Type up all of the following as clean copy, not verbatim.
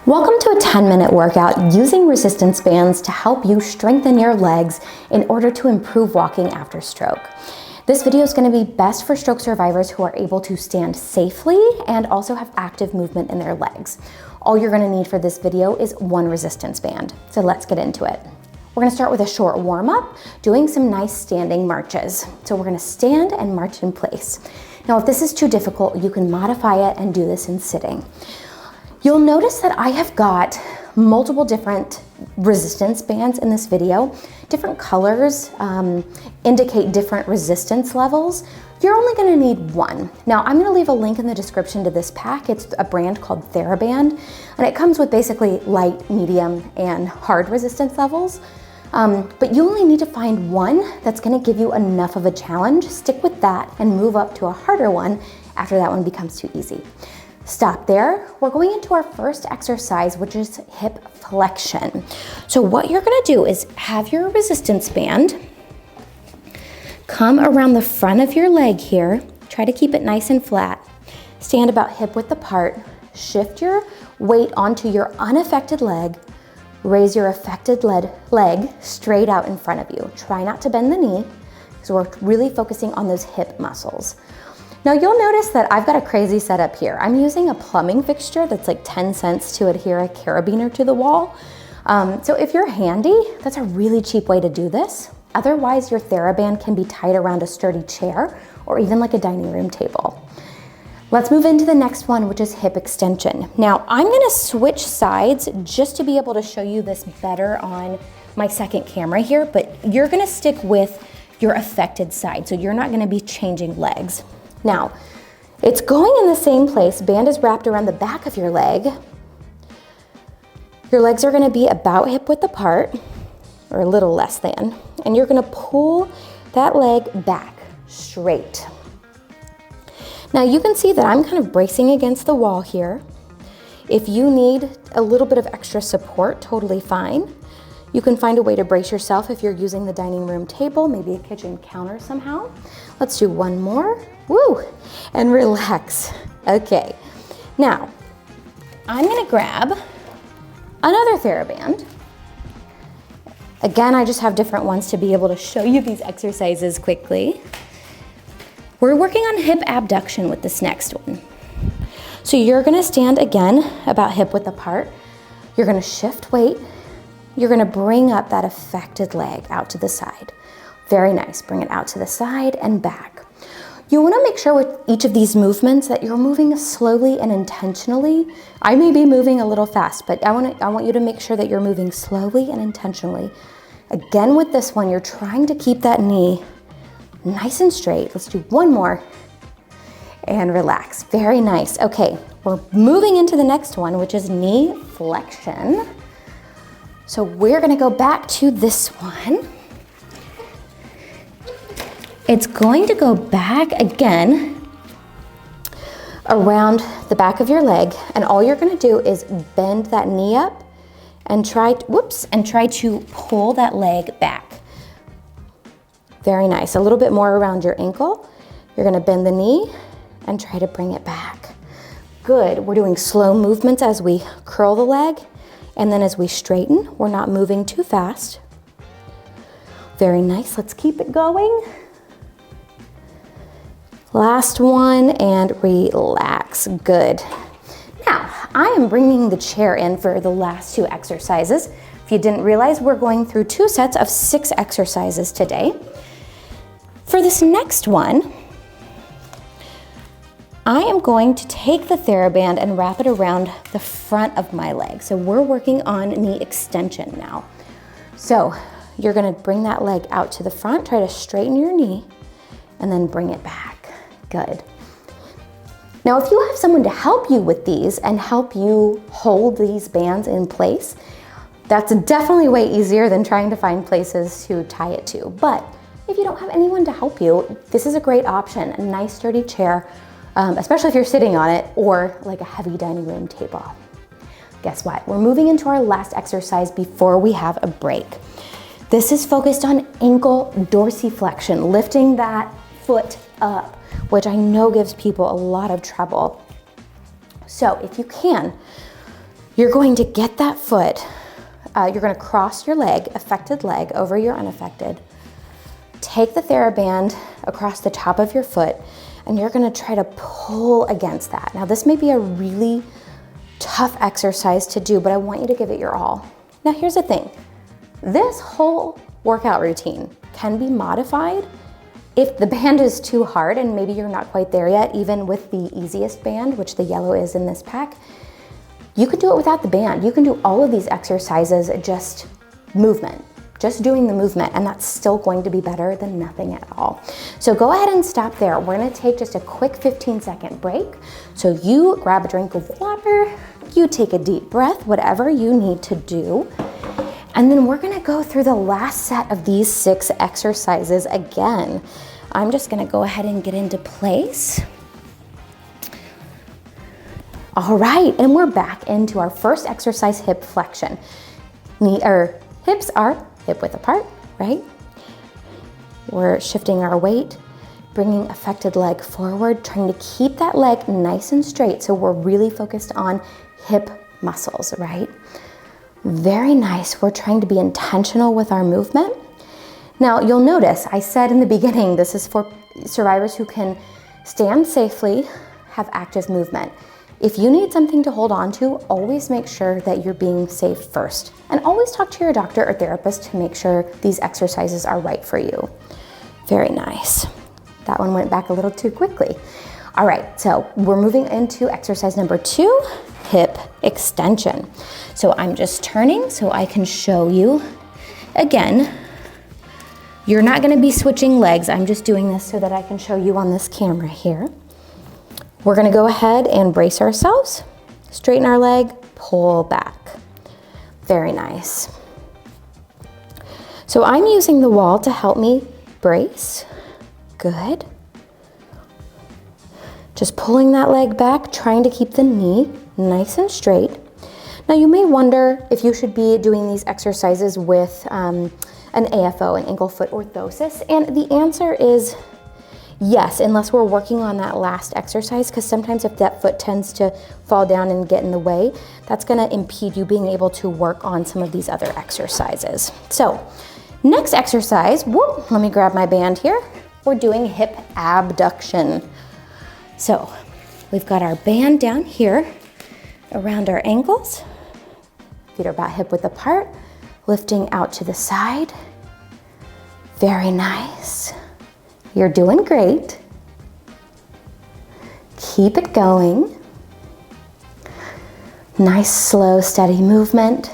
Welcome to a 10-minute workout using resistance bands to help you strengthen your legs in order to improve walking after stroke. This video is going to be best for stroke survivors who are able to stand safely and also have active movement in their legs. All you're going to need for this video is one resistance band. So let's get into it. We're going to start with a short warm-up, doing some nice standing marches. So we're going to stand and march in place. Now, if this is too difficult, you can modify it and do this in sitting. You'll notice that I have got multiple different resistance bands in this video. Different colors indicate different resistance levels. You're only gonna need one. Now, I'm gonna leave a link in the description to this pack. It's a brand called TheraBand, and it comes with basically light, medium, and hard resistance levels. But you only need to find one that's gonna give you enough of a challenge. Stick with that and move up to a harder one after that one becomes too easy. Stop there. We're going into our first exercise, which is hip flexion. So what you're gonna do is have your resistance band come around the front of your leg here. Try to keep it nice and flat. Stand about hip width apart. Shift your weight onto your unaffected leg. Raise your affected leg straight out in front of you. Try not to bend the knee, because we're really focusing on those hip muscles. Now you'll notice that I've got a crazy setup here. I'm using a plumbing fixture that's like 10 cents to adhere a carabiner to the wall. So if you're handy, that's a really cheap way to do this. Otherwise, your TheraBand can be tied around a sturdy chair or even like a dining room table. Let's move into the next one, which is hip extension. Now I'm gonna switch sides just to be able to show you this better on my second camera here, but you're gonna stick with your affected side, so you're not gonna be changing legs. Now, it's going in the same place. Band is wrapped around the back of your leg. Your legs are gonna be about hip width apart, or a little less than, and you're gonna pull that leg back straight. Now you can see that I'm kind of bracing against the wall here. If you need a little bit of extra support, totally fine. You can find a way to brace yourself if you're using the dining room table, maybe a kitchen counter somehow. Let's do one more. Woo! And relax. Okay. Now, I'm gonna grab another TheraBand. Again, I just have different ones to be able to show you these exercises quickly. We're working on hip abduction with this next one. So you're gonna stand again about hip width apart. You're gonna shift weight. You're gonna bring up that affected leg out to the side. Very nice, bring it out to the side and back. You wanna make sure with each of these movements that you're moving slowly and intentionally. I may be moving a little fast, but I want you to make sure that you're moving slowly and intentionally. Again, with this one, you're trying to keep that knee nice and straight. Let's do one more and relax. Very nice. Okay, we're moving into the next one, which is knee flexion. So we're gonna go back to this one. It's going to go back again around the back of your leg, and all you're gonna do is bend that knee up and try to pull that leg back. Very nice. A little bit more around your ankle. You're gonna bend the knee and try to bring it back. Good. We're doing slow movements as we curl the leg, and then as we straighten, we're not moving too fast. Very nice. Let's keep it going. Last one, and relax. Good. Now, I am bringing the chair in for the last two exercises. If you didn't realize, we're going through 2 sets of 6 exercises today. For this next one, I am going to take the TheraBand and wrap it around the front of my leg. So we're working on knee extension now. So you're gonna bring that leg out to the front, try to straighten your knee, and then bring it back. Good. Now, if you have someone to help you with these and help you hold these bands in place, that's definitely way easier than trying to find places to tie it to. But if you don't have anyone to help you, this is a great option, a nice sturdy chair, especially if you're sitting on it, or like a heavy dining room table. Guess what? We're moving into our last exercise before we have a break. This is focused on ankle dorsiflexion, lifting that foot up, which I know gives people a lot of trouble. So if you can, You're going to get that foot, you're gonna cross your leg, affected leg, over your unaffected. Take the TheraBand across the top of your foot, and you're gonna try to pull against that. Now this may be a really tough exercise to do, but I want you to give it your all. Now here's the thing. This whole workout routine can be modified if the band is too hard and maybe you're not quite there yet, even with the easiest band, which the yellow is in this pack. You can do it without the band. You can do all of these exercises, just movement, just doing the movement, and that's still going to be better than nothing at all. So go ahead and stop there. We're gonna take just a quick 15-second break. So you grab a drink of water, you take a deep breath, whatever you need to do. And then we're gonna go through the last set of these 6 exercises again. I'm just gonna go ahead and get into place. All right, and we're back into our first exercise, hip flexion. Hips are hip width apart, right? We're shifting our weight, bringing affected leg forward, trying to keep that leg nice and straight. So we're really focused on hip muscles, right? Very nice. We're trying to be intentional with our movement. Now you'll notice I said in the beginning, this is for survivors who can stand safely, have active movement. If you need something to hold on to, always make sure that you're being safe first. And always talk to your doctor or therapist to make sure these exercises are right for you. Very nice. That one went back a little too quickly. All right, so we're moving into exercise number 2, hip extension. So I'm just turning so I can show you. Again, you're not gonna be switching legs. I'm just doing this so that I can show you on this camera here. We're gonna go ahead and brace ourselves, straighten our leg, pull back. Very nice. So I'm using the wall to help me brace. Good. Just pulling that leg back, trying to keep the knee nice and straight. Now you may wonder if you should be doing these exercises with an AFO, an ankle foot orthosis, and the answer is yes, unless we're working on that last exercise, because sometimes if that foot tends to fall down and get in the way, that's gonna impede you being able to work on some of these other exercises. So, next exercise, whoop, let me grab my band here. We're doing hip abduction. So, we've got our band down here around our ankles. Feet are about hip width apart, lifting out to the side. Very nice. You're doing great. Keep it going. Nice, slow, steady movement.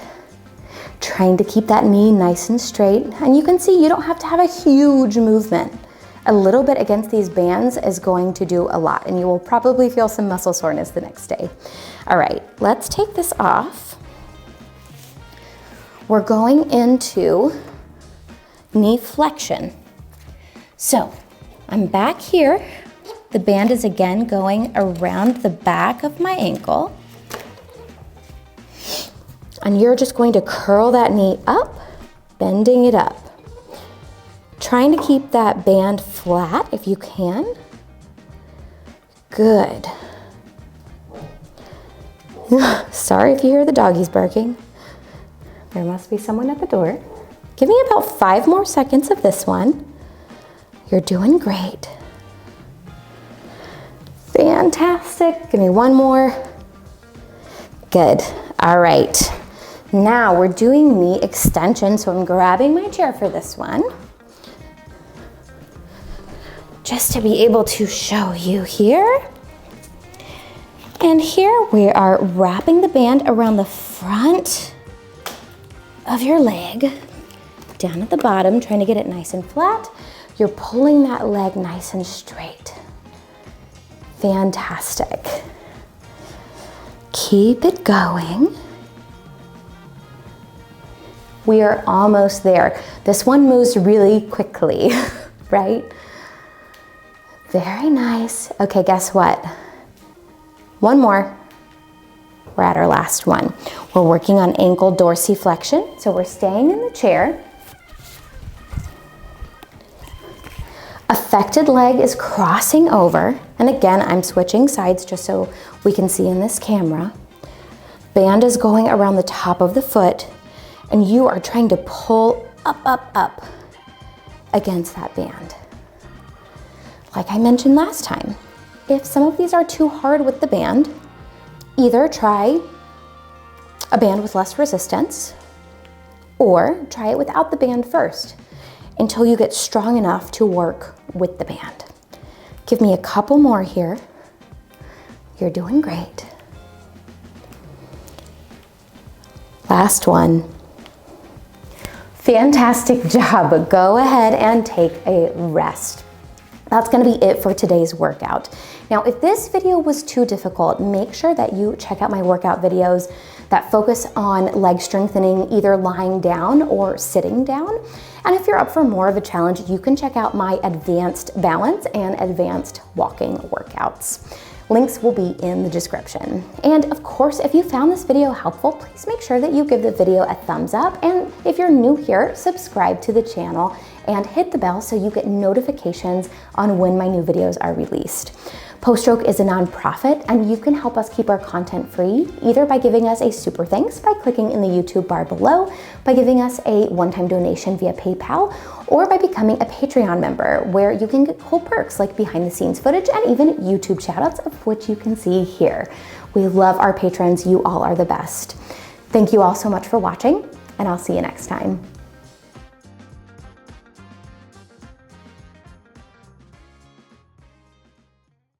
Trying to keep that knee nice and straight. And you can see you don't have to have a huge movement. A little bit against these bands is going to do a lot, and you will probably feel some muscle soreness the next day. All right, let's take this off. We're going into knee flexion. So, I'm back here. The band is again going around the back of my ankle. And you're just going to curl that knee up, bending it up. Trying to keep that band flat if you can. Good. Sorry if you hear the doggies barking. There must be someone at the door. Give me about 5 more seconds of this one. You're doing great. Fantastic. Give me 1 more. Good. All right. Now we're doing knee extension. So I'm grabbing my chair for this one. Just to be able to show you here. And here we are wrapping the band around the front of your leg, down at the bottom, trying to get it nice and flat. You're pulling that leg nice and straight. Fantastic. Keep it going. We are almost there. This one moves really quickly, right? Very nice. Okay, guess what? 1 more. We're at our last one. We're working on ankle dorsiflexion. So we're staying in the chair. Affected leg is crossing over. And again, I'm switching sides just so we can see in this camera. Band is going around the top of the foot, and you are trying to pull up against that band. Like I mentioned last time, if some of these are too hard with the band, either try a band with less resistance or try it without the band first until you get strong enough to work with the band. Give me a couple more here. You're doing great. Last one. Fantastic job. Go ahead and take a rest. That's gonna be it for today's workout. Now, if this video was too difficult, make sure that you check out my workout videos that focus on leg strengthening, either lying down or sitting down. And if you're up for more of a challenge, you can check out my advanced balance and advanced walking workouts. Links will be in the description. And of course, if you found this video helpful, please make sure that you give the video a thumbs up. And if you're new here, subscribe to the channel and hit the bell so you get notifications on when my new videos are released. Post-Stroke is a nonprofit, and you can help us keep our content free either by giving us a super thanks by clicking in the YouTube bar below, by giving us a one-time donation via PayPal, or by becoming a Patreon member where you can get cool perks like behind the scenes footage and even YouTube shoutouts, of which you can see here. We love our patrons. You all are the best. Thank you all so much for watching, and I'll see you next time.